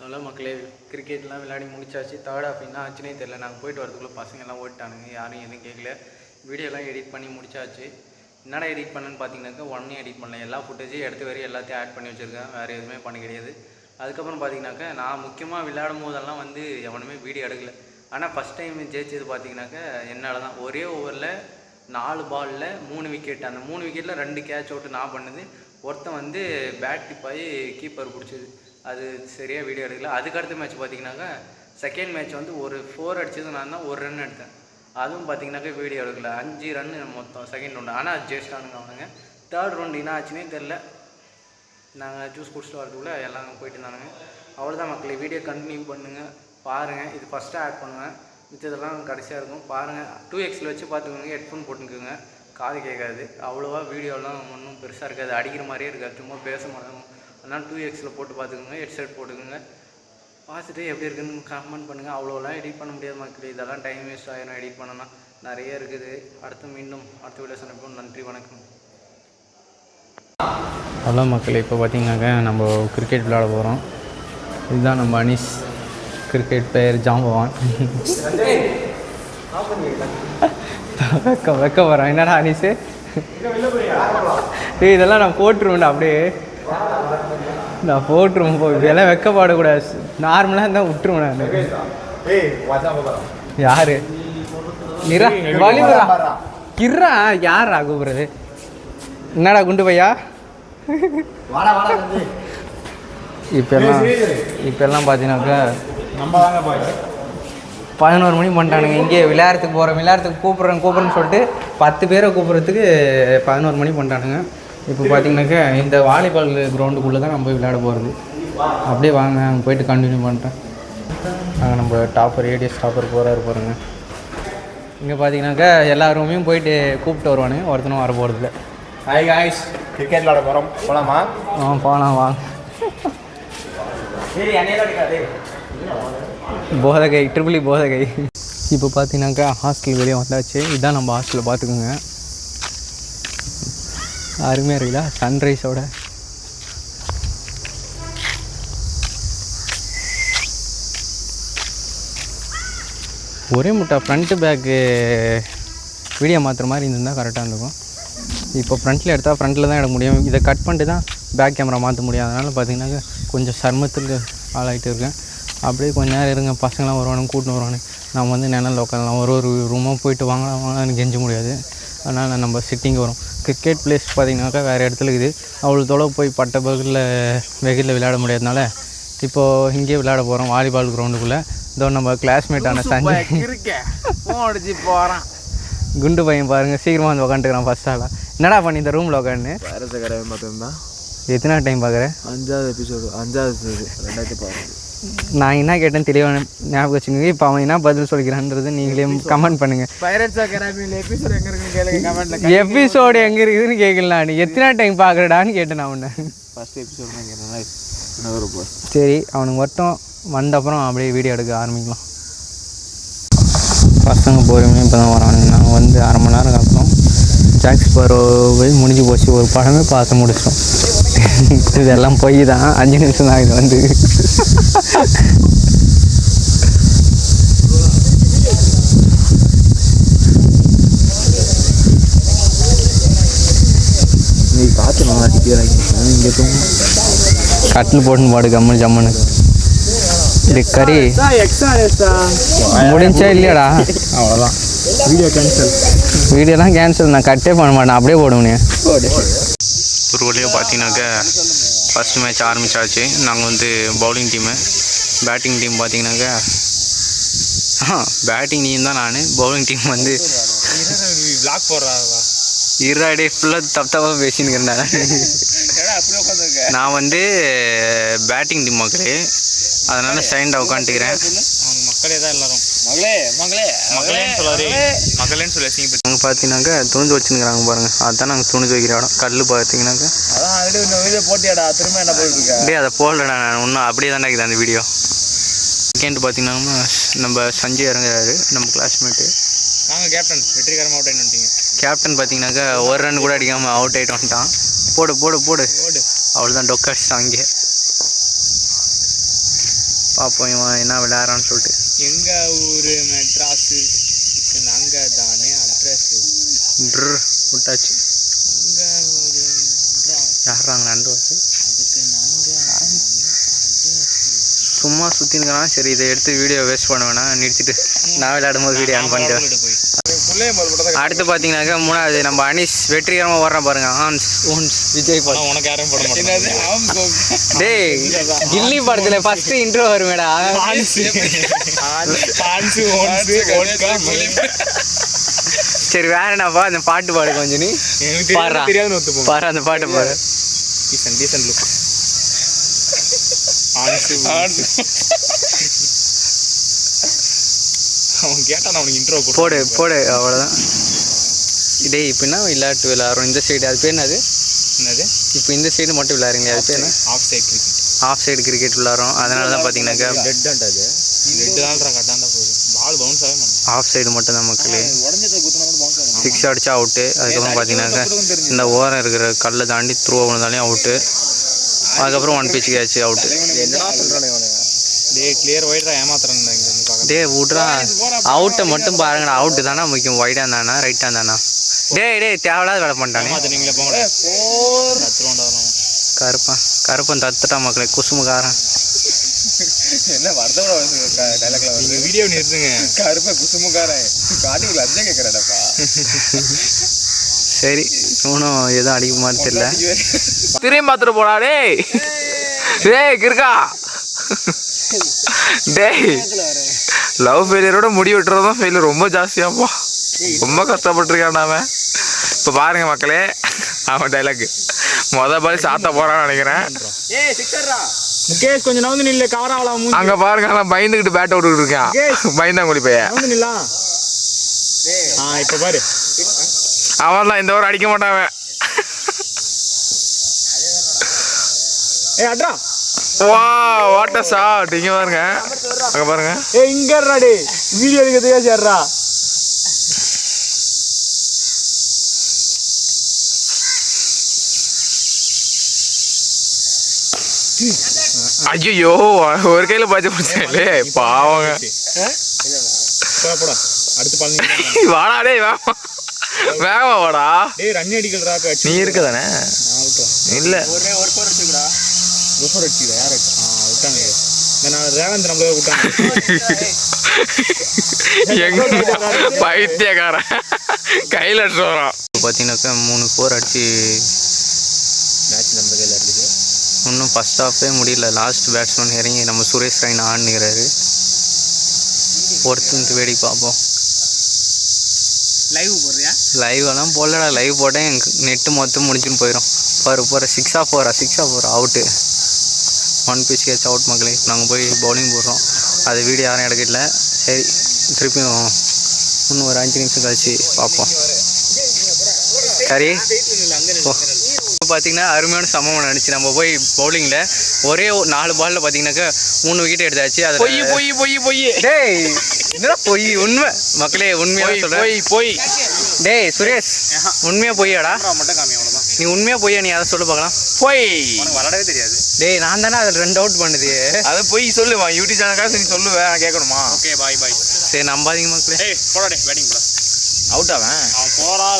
நல்லா மக்களே கிரிக்கெட்லாம் விளையாடி முடிச்சாச்சு. தேர்ட் ஆஃப் என்ன ஆச்சுன்னே தெரில. நாங்கள் போயிட்டு வரதுக்குள்ளே பசங்கள்லாம் ஓடிட்டானுங்க. யாரும் எதுவும் கேட்கல. வீடியோலாம் எடிட் பண்ணி முடிச்சாச்சு. என்னடா எடிட் பண்ணேன்னு பார்த்தீங்கன்னாக்கா ஒன்றையும் எடிட் பண்ணல. எல்லா ஃபுட்டேஜையும் எடுத்து வரையும் எல்லாத்தையும் ஆட் பண்ணி வச்சுருக்கேன். வேறு எதுவுமே பண்ண கிடையாது. அதுக்கப்புறம் பார்த்தீங்கன்னாக்கா நான் முக்கியமாக விளையாடும் போதெல்லாம் எவனுமே வீடியோ எடுக்கல. ஆனால் ஃபஸ்ட் டைம் ஜெயிச்சது பார்த்தீங்கன்னாக்கா என்னால் தான். ஒரே ஓவரில் 4 பாலில் 3 விக்கெட். அந்த 3 விக்கெட்டில் 2 கேட்ச் அவுட்டு நான் பண்ணது. ஒருத்தன் பேட் டிப் ஆகி கீப்பர் பிடிச்சது. அது சரியாக வீடியோ எடுக்கல. அதுக்கடுத்த மேட்ச் பார்த்தீங்கன்னாக்கா செகண்ட் மேட்ச் ஒரு 4 அடித்தது நான் தான், 1 ரன் எடுத்தேன். அதுவும் பார்த்தீங்கன்னாக்கா வீடியோ எடுக்கல. 5 ரன்னு மொத்தம் செகண்ட் ரவுண்டு. ஆனால் ஜெயிச்சிட்டானுங்க அவனுங்க. தேர்ட் ரவுண்டு என்ன ஆச்சுன்னே தெரில. நாங்கள் ஜூஸ் குடிச்சிட்டு வரதுக்குள்ளே எல்லாம் போயிட்டு இருந்தானுங்க. அவ்வளோதான் மக்களே. வீடியோ கண்டினியூ பண்ணுங்கள், பாருங்கள். இது ஃபஸ்ட்டாக ஆட் பண்ணுவேன், மிச்சதெல்லாம் கடைசியாக இருக்கும். பாருங்கள். 2xல் வச்சு பார்த்துக்கோங்க. ஹெட்ஃபோன் போட்டுக்கோங்க, காது கேட்காது. அவ்வளோவா வீடியோலாம் ஒன்றும் பெருசாக இருக்காது, அடிக்கிற மாதிரியே இருக்காது, சும்மா பேச மாட்டோம். அதனால் 2xல் போட்டு பார்த்துக்கோங்க, ஹெட்செட் போட்டுக்கோங்க. பார்த்துட்டு எப்படி இருக்குதுன்னு கமெண்ட் பண்ணுங்கள். அவ்வளோலாம் எடிட் பண்ண முடியாது மக்கள். இதெல்லாம் டைம் வேஸ்ட் ஆகிடும் எடிட் பண்ணனா. நிறைய இருக்குது. அடுத்த வீடியோ சந்திப்போம். நன்றி, வணக்கம். ஹலோ மக்கள். இப்போ பார்த்தீங்கன்னாக்கா நம்ம கிரிக்கெட் விளையாட போகிறோம். இதுதான் நம்ம அனீஸ். கிரிக்கெட் பிளேயர் ஜாம்பவான். வைக்க போகிறான். என்னடா அனீஸு, இதெல்லாம் நான் போட்டுருவேன்டா. அப்படியே நான் போட்டுருவேன். இதெல்லாம் வைக்கப்பாடக்கூடாது. நார்மலாக இருந்தால் விட்டுருவேன் நான். யாரு நிரா வலிபுரா கிர்றா யாரா கூப்பிட்றது? என்னடா குண்டு பையா? இப்பெல்லாம் பார்த்தீங்கன்னாக்கா 11 மணி பண்ணிட்டானுங்க. இங்கே விளையாடுறதுக்கு கூப்பிட்றேன்னு சொல்லிட்டு 10 பேரை கூப்பிட்றதுக்கு 11 மணி பண்ணிட்டானுங்க. இப்போ பார்த்தீங்கன்னாக்கா இந்த வாலிபால் கிரவுண்டுக்குள்ளே தான் நம்ம போய் விளையாட போகிறது. அப்படியே வாங்க, அங்கே போயிட்டு கண்டினியூ பண்ணிட்டேன். அங்கே நம்ம டாப்பர் ஏடிஎஸ் டாப்பர் போகிறாரு. இங்கே பார்த்தீங்கன்னாக்கா எல்லா ரூமையும் போயிட்டு கூப்பிட்டு வருவானுங்க. ஒருத்தனும் வர போகிறதில்ல. ஹாய் காய்ஸ், கிரிக்கெட் விளையாட போகிறோம். போகலாமா? போகலாம் வாங்க. போதகை, ட்ரிபிளி போதகை. இப்போ பார்த்தீங்கன்னாக்கா ஹாஸ்டல் வெளியே வந்தாச்சு. இதுதான் நம்ம ஹாஸ்டலில் பார்த்துக்கோங்க. அருமையாக இருக்குதா சன்ரைஸோட. ஒரே முட்டை ஃப்ரண்ட்டு பேக்கு வீடியோ மாற்றுற மாதிரி இருந்திருந்தால் கரெக்டாக இருந்திருக்கும். இப்போ ஃப்ரண்ட்டில் எடுத்தால் ஃப்ரண்ட்டில் தான் எடுக்க முடியும். இதை கட் பண்ணிட்டு தான் பேக் கேமரா மாற்ற முடியும். அதனால் பார்த்தீங்கன்னாக்கா கொஞ்சம் சிரமத்துக்கு ஆளாகிட்டு இருக்கேன். அப்படியே கொஞ்சம் நேரம் இருங்க, பசங்களாம் வருவானுங்க, கூட்டின்னு வருவானு. நம்ம நிழல் உட்காரலாம். ஒரு ரூமாக போயிட்டு வாங்கலாம் கெஞ்ச முடியாது. அதனால் நம்ம சிட்டிங் வரும். கிரிக்கெட் பிளேஸ் பார்த்திங்கனாக்கா வேறு இடத்துல இருக்குது. அவ்வளோ தொலைவு போய் பட்ட வெயிலில் விளையாட முடியாதனால இப்போது இங்கேயே விளையாட போகிறோம் வாலிபால் கிரவுண்டுக்குள்ளே. இதோ நம்ம கிளாஸ்மேட்டான சஞ்சய் போகிறான். குண்டு பையன் பாருங்கள், சீக்கிரமாக உட்காந்துக்கிறான் ஃபஸ்ட் ஆளாக. என்னடா பண்ணி இந்த ரூமில் உட்காந்து பார்த்தோம்னா எத்தனை டைம் பார்க்குறேன்? 5வது எபிசோடு 2016. நான் என்ன கேட்டேன்னு தெளிவாக ஞாபகம் வச்சுக்கோங்க. இப்போ அவன் என்ன பதில் சொல்லிக்கிறான்றது நீங்களே கமெண்ட் பண்ணுங்கள். எபிசோடு எங்கே இருக்குதுன்னு கேட்கலாம். நீ எத்தனை டைம் பார்க்குறடான்னு கேட்டேன் நான் அவனை. ஃபஸ்ட் எபிசோடு தான் கேட்டேன். சரி, அவனுக்கு மட்டும் வந்த அப்புறம் அப்படியே வீடியோ எடுக்க ஆரம்பிக்கலாம். பசங்க போகிறவங்க இப்போ தான் வரானுங்க. நாங்கள் அரை மணி நேரம் அப்புறம் ஜாக்ஸ் போய் முடிஞ்சு போச்சு. ஒரு படமே பார்த்து முடிச்சிட்டோம். இதெல்லாம் போய் தான் 5 நிமிஷம் தான் இது நீ பார்த்து நல்லா இங்கே கட்டில் போட்டுன்னு பாடு கம்மனு ஜம்மனு. இது கறி முடிஞ்சா இல்லையாடா? அவ்வளோதான், வீடியோலாம் கேன்சல். நான் கட்டே பண்ண மாட்டேன், அப்படியே போடுவேனே. ஒரு வழியாக பார்த்தீங்கன்னாக்கா ஃபஸ்ட் மேட்ச் ஆரம்பித்தாச்சு. நாங்கள் பவுலிங் டீமு. பேட்டிங் டீம் பார்த்தீங்கன்னாக்கா பேட்டிங் டீம் தான் நான். பவுலிங் டீம் பிளாக் போடுறாங்க. இருடே ஃபுல்லாக தப்பாக பேசினுக்கிறேன். நான் பேட்டிங் டீம் மக்களே, அதனால் சைண்டாக உட்காந்துக்கிறேன். அவங்க மக்களே தான் எல்லாரும். மக்களேன்னு சொல்லி நாங்கள் பார்த்தீங்கன்னாக்கா துணிஞ்சு வச்சுருக்கிறாங்க பாருங்கள். அதுதான் நாங்கள் துணிஞ்சு வைக்கிற இடம். கல் பார்த்தீங்கன்னாக்கா போட்டியாடா திரும்ப என்ன போயிட்டு அப்படியே அதை போடலடா. நான் இன்னும் அப்படியே தானே இருக்குது அந்த வீடியோ. செகண்ட் பார்த்தீங்கன்னா நம்ம சஞ்சய் இறங்குறாரு, நம்ம கிளாஸ்மேட்டு. நாங்கள் கேப்டன் வெற்றிகரமாக அவுட் ஆகிட்டு வந்துட்டீங்க. கேப்டன் பார்த்தீங்கன்னாக்கா ஒரு ரன் கூட அடிக்காமல் அவுட் ஆகிட்டு வந்துட்டான். போடு போடு போடு. அவ்வளோதான், டொக்க அடிச்சிட்டான். அங்கே பார்ப்போம் இவன் என்ன விளையாடுறான்னு சொல்லிட்டு. எங்கள் ஊர் மெட்ராஸு இதுக்கு நாங்கள் தானே அட்ரஸு விட்டாச்சு. எங்கள் ஊர் மெட்ராஸ் யாராங்க நண்டு வச்சு அதுக்கு நாங்கள் சும்மா சுற்றினுக்கிறான். சரி இதை எடுத்து வீடியோ வேஸ்ட் பண்ண வேணாம், நிறுத்திட்டு நான் விளையாடும் போது வீடியோ ஆன் பண்ணிட்டு. அடுத்து பார்த்தீங்கன்னாக்கா மூணாவது நம்ம அனீஷ் வெற்றிகரமாக வர்றான் பாருங்க. விஜய் படம். உனக்கு யாரும் போட மாட்டாங்க. டேய் கில்லி படத்தில் ஃபர்ஸ்ட் இன்ட்ரோ வருமேடா. சரி வேற என்னப்பா அந்த பாட்டு பாடு கொஞ்சம். நீ பாடுறா பாரு அந்த பாட்டு பாரு. Decent look. அவன் கேட்டான் அவனுக்கு இன்ட்ரோ போடு போடு அவ்வளோதான். இதே இப்போ என்ன விளையாட்டு விளையாடுறோம் இந்த சைடு, அது பேர் என்னது? இப்போ இந்த சைடு மட்டும் விளையாடுறீங்க, அது பேர் என்ன? ஆஃப் சைடு கிரிக்கெட் விளையாடுறோம். அதனால தான் பார்த்தீங்கன்னாக்கா ஆஃப் சைடு மட்டும் தான் மக்களே. 6 அடிச்சா அவுட்டு. அதுக்கப்புறம் பார்த்தீங்கன்னாக்கா இந்த ஓரம் இருக்கிற கல்லை தாண்டி த்ரூ ஆகுனதாலையும் அவுட்டு. அதுக்கப்புறம் 1 pitch கேட்ச் அவுட்டு. டே விட்றா அவுட்டை மட்டும் பாருங்கடா. அவுட்டு தானே முக்கியம். ஒய்டாக இருந்தானா ரைட்டாக இருந்தானா? டே தேவையில்லாத வேலை பண்ணிட்டானே. கருப்பன் தத்துட்டான் மக்களே. குசுமுகாரன் என்ன வீடியோ நிறுத்துங்க. கருப்பை குசுமுகாரன் காட்டுக்குள்ள அஞ்சா கேட்கறடப்பா. சரி இவனும் எதுவும் அடிக்க மாதிரி தெரியல. திரும்பி பார்த்துட்டு போடா. டேய் கிருக்கா. டேய் லவ் ஃபெயிலியரோட முடி வெட்டுறதும் ஃபெயிலியர் ரொம்ப ஜாஸ்தியாப்பா. ரொம்ப கஷ்டப்பட்டுருக்கான் அவன். இப்போ பாருங்க மக்களே அவன் டைலாக் பால் சாத்த போறான்னு நினைக்கிறேன். முகேஷ் கொஞ்சம் நவுந்து நில்ல. கவராவலாம் அங்க பாருங்க அவன் பயந்துக்கிட்டு பேட் விட்டுக்கிட்டு இருக்கான். பயந்தாங்குழி பையன். இப்ப பாரு அவன்லாம் இந்த ஓவர் அடிக்க மாட்டான் அவன். அட்ரா வா வாட் அ ஷாட். இங்க பாருங்க அங்க பாருங்க. இங்க இருடா வீடியோ எடுக்கிறதுக்கே சேர்றா. ஐயோ ஒரு கையில பாய்ச்சி பிடிச்சே பாவங்க. வாடா டேய் வேகமா வாடா. ரன் அடிக்கலடா. நீ இருக்க தானே? இல்ல பைத்தியக்காரன் கையில் அடிச்சு வரான். பார்த்தீங்கன்னாக்கா 3 4 அடிச்சு மேட்ச் நம்ம கையில் இருக்குது. இன்னும் ஃபர்ஸ்ட் ஹாஃபே முடியல. லாஸ்ட் பேட்ஸ்மேன் இறங்கி நம்ம சுரேஷ் ரெய்னா ஆடுனுங்கிறாரு. பொறுத்து வேடி பார்ப்போம். லைவ் போடுறியா? லைவெல்லாம் போடலடா. லைவ் போட்டேன் எனக்கு நெட்டு மொத்தம் முடிச்சுன்னு போயிடும். போகிற 6 அவுட்டு. 1 pitch கேட்ச் அவுட் மக்களே. நாங்கள் போய் பவுலிங் போடுறோம். அது வீடியோ யாரும் எடுக்கல. சரி திருப்பியும் இன்னும் ஒரு 5 நிமிஷம் கழிச்சு பார்ப்போம். சரி இப்போ பார்த்தீங்கன்னா அருமையான சம்பவம் நினச்சி நம்ம போய் பவுலிங்கில் ஒரே 4 பாலில் பார்த்தீங்கன்னாக்கா 3 விக்கெட் எடுத்தாச்சு. அது பொய் டேய் என்னடா பொய்? உண்மை மக்களே உண்மையாக சொல்கிறேன். பொய் டேய் சுரேஷ் உண்மையாக பொய்யாடா? நீ உண்மையாக பொய்யா? நீ அதை சொல்லு பார்க்கலாம். பொய் விளாடவே தெரியாது. டேய் நான் தானே அதில் 2 அவுட் பண்ணுது. அதை பொய் சொல்லுவான் யூடியூப் சேனலுக்காக. நீ சொல்லுவேன் நான் கேட்கணுமா? Okay bye. சரி நம்பாதீங்க மக்களே. போடா பேட்டிங் போடா. அவுட் அவன்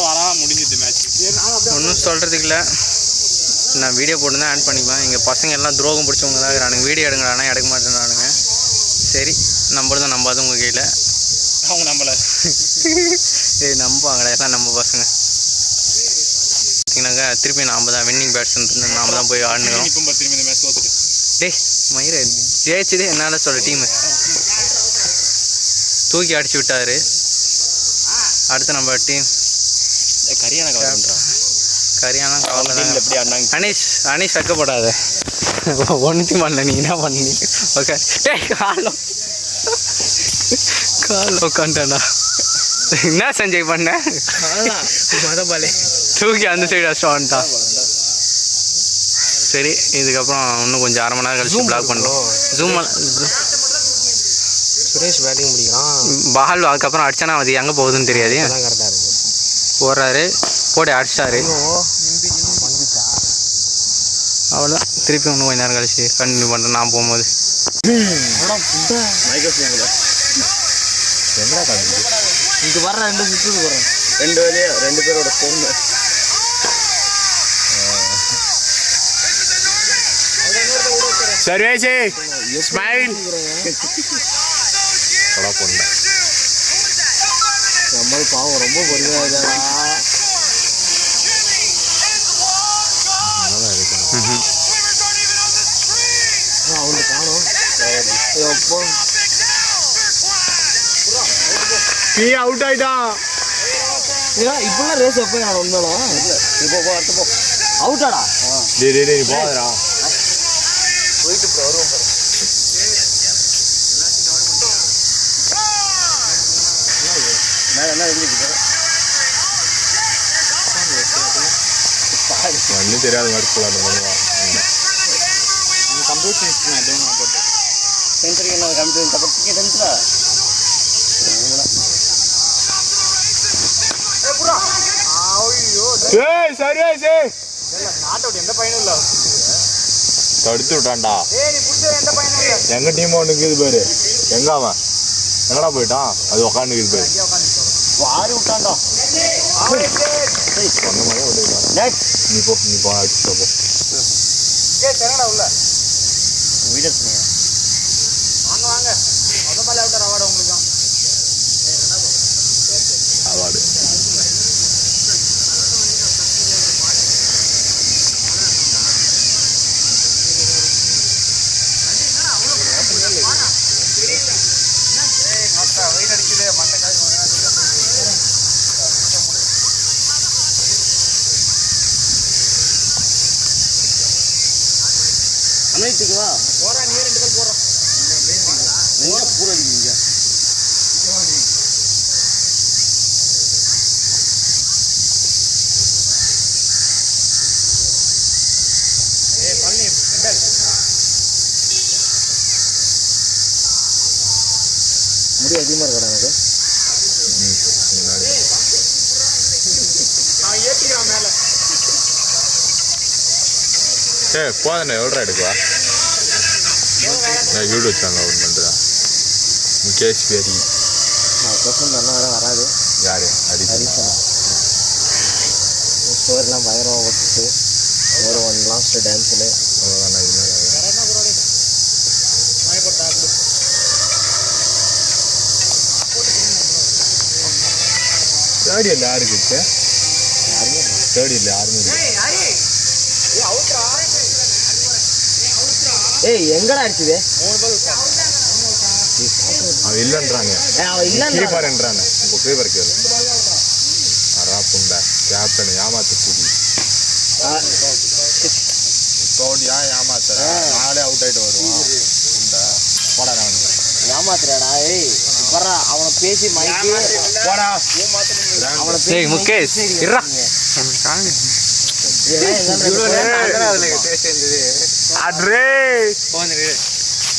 வரான் முடிஞ்சிது மேட்ச். ஒன்றும் சொல்கிறதுக்கு இல்லை. நான் வீடியோ போட்டு தான் ஆட் பண்ணிப்பேன். எங்கள் பசங்க எல்லாம் துரோகம் பிடிச்சவங்க தான் இருக்கிறானுங்க. வீடியோ எடுங்கடானா எடுக்க மாட்டேன்றானுங்க. சரி நம்புறதும் நம்பாதும் உங்கள் கையில். அவங்க நம்பலை. நம்புவாங்கடா எல்லாம் நம்ம பசங்க. பார்த்தீங்கன்னாக்கா திருப்பி நாம் தான் வின்னிங் பேட்ஸ்மேன். நாம் தான் போய் ஆடுனுக்கிறோம். திரும்பி இந்த மேட்ச் தோத்துட்டு டேய் மயிரை ஜெயிச்சதே என்னால் சொல்ல. டீமு தூக்கி அடிச்சு விட்டாரு. அடுத்து நம்ம டீம் கரியானா கவலை. அனீஷ் வைக்கப்படாத. ஒன்றும் பண்ணல. நீ என்ன பண்ணி ஓகே. டேய் கால் உட்காந்துட்டானா? என்ன சஞ்சய் பண்ண? தூக்கி அந்த சைடு அடிச்சு வந்துட்டான். சரி இதுக்கப்புறம் இன்னும் கொஞ்சம் 1/2 மணி நேரம் கழிச்சு பிளாக் பண்ணுறோம். சுரேஷ் பேட்டிங் முடிக்கிறான். பால் அதுக்கப்புறம் அடிச்சானா அது எங்கே போகுதுன்னு தெரியாது. கரெக்டாக இருக்கு. போடுறாரு போடு அடிச்சிட்டாரு. அவ்வளோதான் திருப்பி இன்னும் கொஞ்ச நேரம் கழிச்சு கண்டினியூ பண்ணுறேன் நான் போகும்போது. இங்கே வர்ற 2 சுற்றுக்கு போகிறேன் 2 வழியா 2 பேரோட பொண்ணு. சர்வேஜி ஸ்மைல் பொண்ணு நம்ம பாவம் ரொம்ப பொறுமையாக அவனை காணும். எப்போ நீ அவுட் ஆயிட்டான். இப்பெல்லாம் ரேஸ் எப்போ நான் வந்தாலும் இப்போ போ அடுத்து போ அவுட்டாடா. டேய் போதா போயிட்டு இப்போ வருவோம் பாரு. மேலே என்ன இருந்துச்சு ஒன்றும் தெரியாத மாதிரி பண்ணுவான். கம்ப்யூட்டர் இன்ஸ்ட்ருமெண்ட் எதுவும் நான் போட்டு சென்டருக்கு என்ன கம்ப்யூட்டர் தப்பத்துக்கு டென்த்தில் எந்த பையனும் இல்லை தடுத்து விட்டான்டா. எங்க டீம் ஒண்ணுக்கு இது பேரு எங்க அவன் எங்கடா போயிட்டான் அது உக்காந்துக்குது பேரு வாரி விட்டான்டா. சொன்ன மாதிரியே விட்டுக்கலாம். நீ போ அடிச்சுட்டா போ. உள்ள வீடியோ சொன்னீங்க வாங்க மொதல் மேலே அவுட்டர் அவார்டு உங்களுக்கு அவார்டு வெயில் அடிக்குது மண்டை காய் அமைத்துக்கு வா போறா நீ 2 பேர் போறோம் நீங்க பூரா அடிக்கிறீங்க. பழனி மெண்டல் முடி அதிகமாக இருக்கா எனக்கு நான் ஏற்றிக்கிறேன் மேலே. போதண்ணே எவ்வளோ எடுக்குவா நான் யூடியூப் சேனல் ஓப்பன் பண்ணுறேன். முகேஷ் பேரி கொஸ்டின் பண்ண வர வராது. யார் ஹரிசனா ஸ்டோரிலாம் பயங்கரமாக போட்டுச்சு. ஒரு 1 லாஸ்ட் டான்ஸில் அவ்வளோதான் இது தேர்ட் இயரில் யாருக்கு இருக்கு? தேர்ட் இயரில் யாருமே இல்லை. ஏய் எங்கடா அடிச்சுது? அவன் இல்லைன்றாங்க. அவன் இல்லை கீப்பர்ன்றாங்க. உங்கள் ஃபேவர் கேளு அரா புண்டை கேப்டன் ஏமாத்து கூடி தோடியா ஏமாத்துற 4 அவுட் ஆகிட்டு வருவான் புண்டை போடா நான் ஏமாத்துறாடா. ஏய் வர்றா அவனை பேசி மைக்கி போடா அவனை ஏய் முகேஷ் இருடா.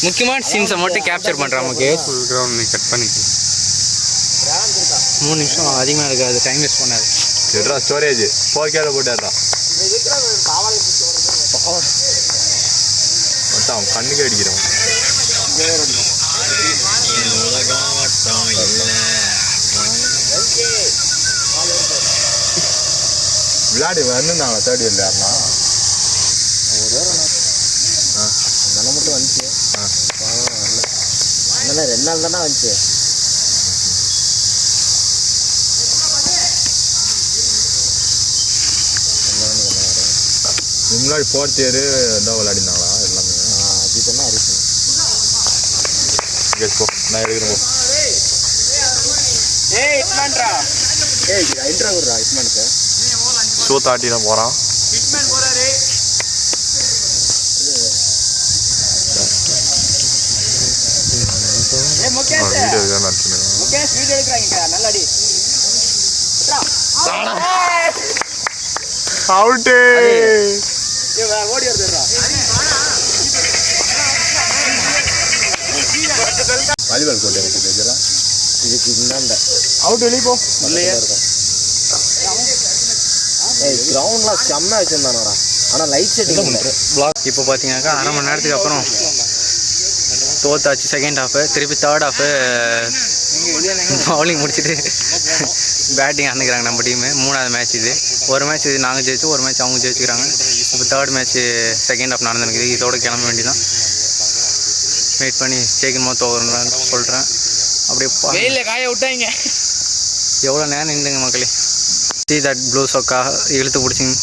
முக்கியமான சீன்ஸை மட்டும் கேப்சர் பண்ணுறான் முகேஷ். ஃபுல் கிரவுண்ட் நீ கட் பண்ணிக்க 3 நிமிஷம் அதிகமாக இருக்காது. டைம் வேஸ்ட் பண்ணாது. எட்ரா ஸ்டோரேஜ் 4Kல போட்டாரா மட்டும் அவன் கண்ணுக்கு அடிக்கிறவன். விளையாடி வந்துருந்தாங்களா தேர்ட் இயர்ல யாருனா அந்த மட்டும் வந்துச்சு. வரல 2 நாள் தானே வந்துச்சு. முன்னாடி 4th இயர் தான் விளையாடினாங்களா எல்லாமே. அஜித் தான் அரிசி போ நான் எடுக்கிறேன் போ. ஏய் இட்மன்டா ஏய் இன்ட்ரோ குடுறா இட்மனுக்கு ஷோ தாட்டி தான் போகிறான். இட்மன் போறாரு. ஏய் முகேஷ் வீடியோ தான் நடத்துறேன். முகேஷ் வீடியோ எடுக்கறாங்க நல்லடி. அவுட் ஏய் ஓடி வரதுடா. வாலிபால் கோட்டை இருக்குது ஜரா இதுக்கு இந்தாண்ட அவுட் வெளியே போ. இல்லையா இருக்கும். ஏய் கிரவுண்ட்லாம் செம்ம வச்சிருந்தானடா. ஆனால் லைட் செட்டிங் இப்போ பார்த்தீங்கன்னாக்கா அரை மணி நேரத்துக்கு அப்புறம் தோத்தாச்சு செகண்ட் ஹாஃபு. திருப்பி தேர்ட் ஹாஃபு பவுலிங் முடிச்சுட்டு பேட்டிங் ஆரம்பிக்கிறாங்க நம்ம டீமு. 3வது மேட்ச் இது. ஒரு மேட்ச் இது நாங்கள் ஜெயிச்சோம், ஒரு மேட்ச் அவங்க ஜெயிச்சுக்கிறாங்க. இப்போ தேர்ட் மேட்ச்சு செகண்ட் ஹாஃப் நடந்துருக்குது. இதோட கிளம்ப வேண்டியதான். வெயிட் பண்ணி ஜெயிக்கணுமோ தோறணும்னு சொல்கிறேன். அப்படியே வெயிலில் காய விட்டாங்க. எவ்வளோ நேரம் நின்றுங்க மக்களே. see that ப்ளூ சொக்கா இழுத்து பிடிச்சிங்க.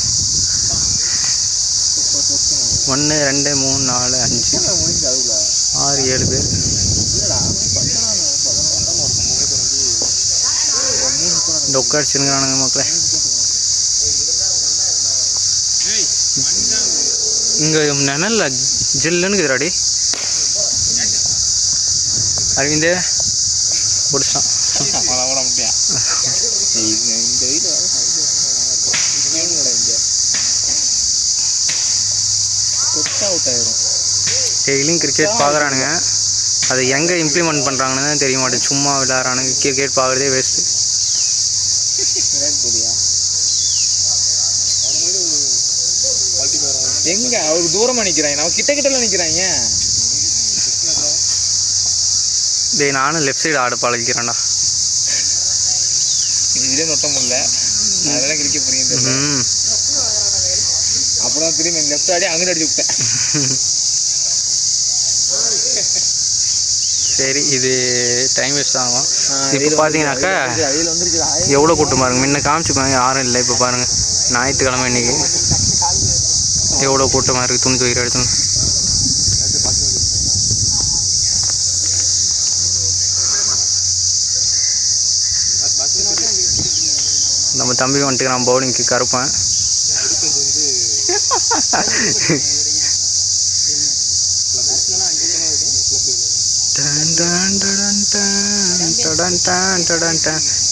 1 2 3 4 5 6 7 பேர். டொக்கடிச்சுங்கிறானுங்க மக்களே. இங்கே நிழல்ல ஜில்லுன்னு இருக்குதுடாடி. அரவிந்தே பிடிச்சான். டெய்லியும் கிரிக்கெட் பார்க்குறானுங்க. அதை எங்கே இம்ப்ளிமெண்ட் பண்ணுறாங்கன்னு தான் தெரிய மாட்டேன். சும்மா விளையாடுறானுங்க. கிரிக்கெட் பார்க்குறதே வேஸ்ட்டு. எங்க அவருக்கு தூரமாக நிற்கிறாங்க, நம்ம கிட்ட கிட்டலாம் நிற்கிறாங்க. டேய் நானும் லெஃப்ட் சைடு ஆட பழகிக்கிறேன்டா. இதே நொட்ட முடியல, அதெல்லாம் கிரிக்கெட் புரியுது. அப்புறம் திரும்பி லெஃப்ட் ஆடி அங்கிட்டு அடிச்சு விட்டேன். சரி இது டைம் வேஸ்ட் ஆகும். இப்போ பார்த்தீங்கன்னாக்கா எவ்வளோ கூட்டம் பாருங்க. முன்ன காமிச்சுக்கோங்க யாரும் இல்லை. இப்போ பாருங்கள் ஞாயிற்றுக்கிழமை இன்னைக்கு எவ்வளோ கூட்டமாக இருக்குது. துணி துவைக்கிற இடத்துல நம்ம தம்பி வந்துட்டுக்கிறான் பவுலிங்க்கு. கருப்பேன்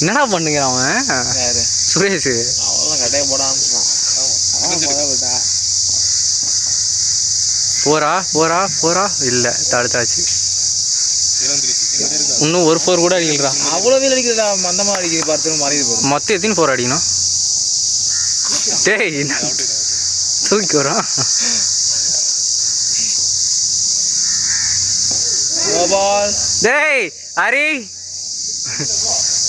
என்னடா பண்ணுகிறான் அவன் சுரேஷ். அவ்வளோ கட்டையை போட ஆரம்பிச்சான். போரா போரா போரா இல்லை தடுத்தாச்சு. இன்னும் ஒரு 4 கூட அடிக்கலடா. அவ்வளோ வீல் அடிக்கிறதா மந்தமாக அடிக்கிறது பார்த்து மாறிது போகும். மொத்தம் எத்தனை 4 அடிக்கணும்? டேய் தூக்கி வரான். டேய் ஹரி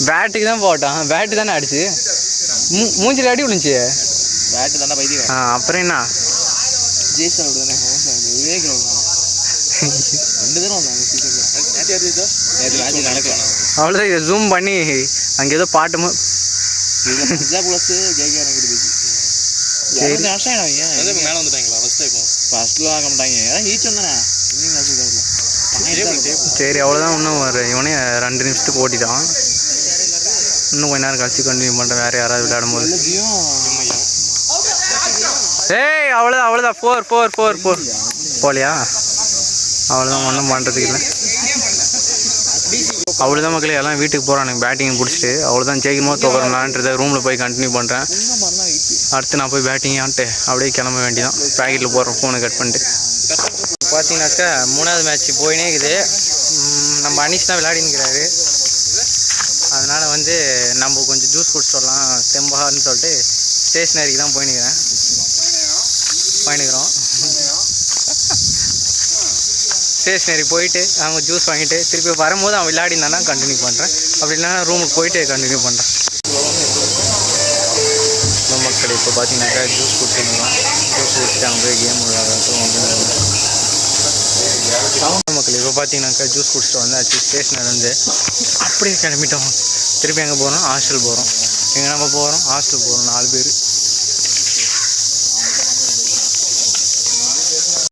பேட்டுக்கு தான் போட்டான். பேட்டு தானே அடிச்சு மூஞ்சில் அடி விழுந்துச்சு. பேட்டு தானே பைத்தி. அப்புறம் என்ன ஜெய்சல் தானே விவேக் 2 தடவை வந்தாங்க சீசனில். நேற்று மேட்ச் நடக்கலாம். அவ்வளோதான். இதை ஜூம் பண்ணி அங்கே ஏதோ பாட்டு ப்ளஸ் கேகே இறங்கிட்டு சரி மேலே வந்துட்டாங்களா? ஃபஸ்ட்டில் வாங்க மாட்டாங்க. ஏதாவது ஈச் வந்தானே சரி அவ்வளோதான். இன்னும் இவனே 2 நிமிஷத்துக்கு ஓட்டிட்டான். இன்னும் கொஞ்ச நேரம் கழிச்சு கண்டினியூ பண்ணுறேன் வேறு யாராவது விளையாடும்போது. ஏய் அவ்வளோதான் அவ்வளோதான். 4 4 4 4 போலியா? அவ்வளோதான். ஒன்றும் பண்ணுறதுக்கு இல்லை. அவ்வளோதான் மக்களே. எல்லாம் வீட்டுக்கு போகிறானுங்க பேட்டிங் பிடிச்சிட்டு. அவ்வளோதான். ஜெயிக்கணுமோ தோக்கணும்லான்றதை ரூமில் போய் கண்டினியூ பண்ணுறேன். அடுத்து நான் போய் பேட்டிங் ஆன்ட்டு அப்படியே கிளம்ப வேண்டியதான். பேக்கெட்டில் போடுறேன் ஃபோனை கட் பண்ணிட்டு. பார்த்தீங்கன்னாக்கா 3வது மேட்ச் போயினே இருக்குது. நம்ம அனீஷ் தான் விளையாடினுக்கிறாரு. அதனால் வந்து நம்ம கொஞ்சம் ஜூஸ் குடிச்சிட்டு வரலாம் தெம்பான்னு சொல்லிட்டு ஸ்டேஷ்னரிக்கு தான் போயினுக்கிறோம். ஸ்டேஷ்னரி போயிட்டு அவங்க ஜூஸ் வாங்கிட்டு திருப்பி வரும்போது அவன் விளையாடினானா கண்டினியூ பண்ணுறேன். அப்படி இல்லைன்னா ரூமுக்கு போயிட்டு கண்டினியூ பண்ணுறேன். மக்கள் இப்போ பார்த்தீங்கன்னாக்கா ஜூஸ் குடிச்சிருந்தோம். ஜூஸ் குடிச்சிட்டு அங்கே போய் கேம் விளையாடுறதும் மக்கள் இப்போ பார்த்தீங்கன்னாக்கா ஜூஸ் குடிச்சிட்டு வந்தாச்சு. ஸ்டேஷனில் வந்து அப்படியே கிளம்பிட்டோம். திருப்பி எங்கே போகிறோம்? ஹாஸ்டல் போகிறோம். எங்கே நம்ம போகிறோம்? ஹாஸ்டல் போகிறோம் 4 பேர்.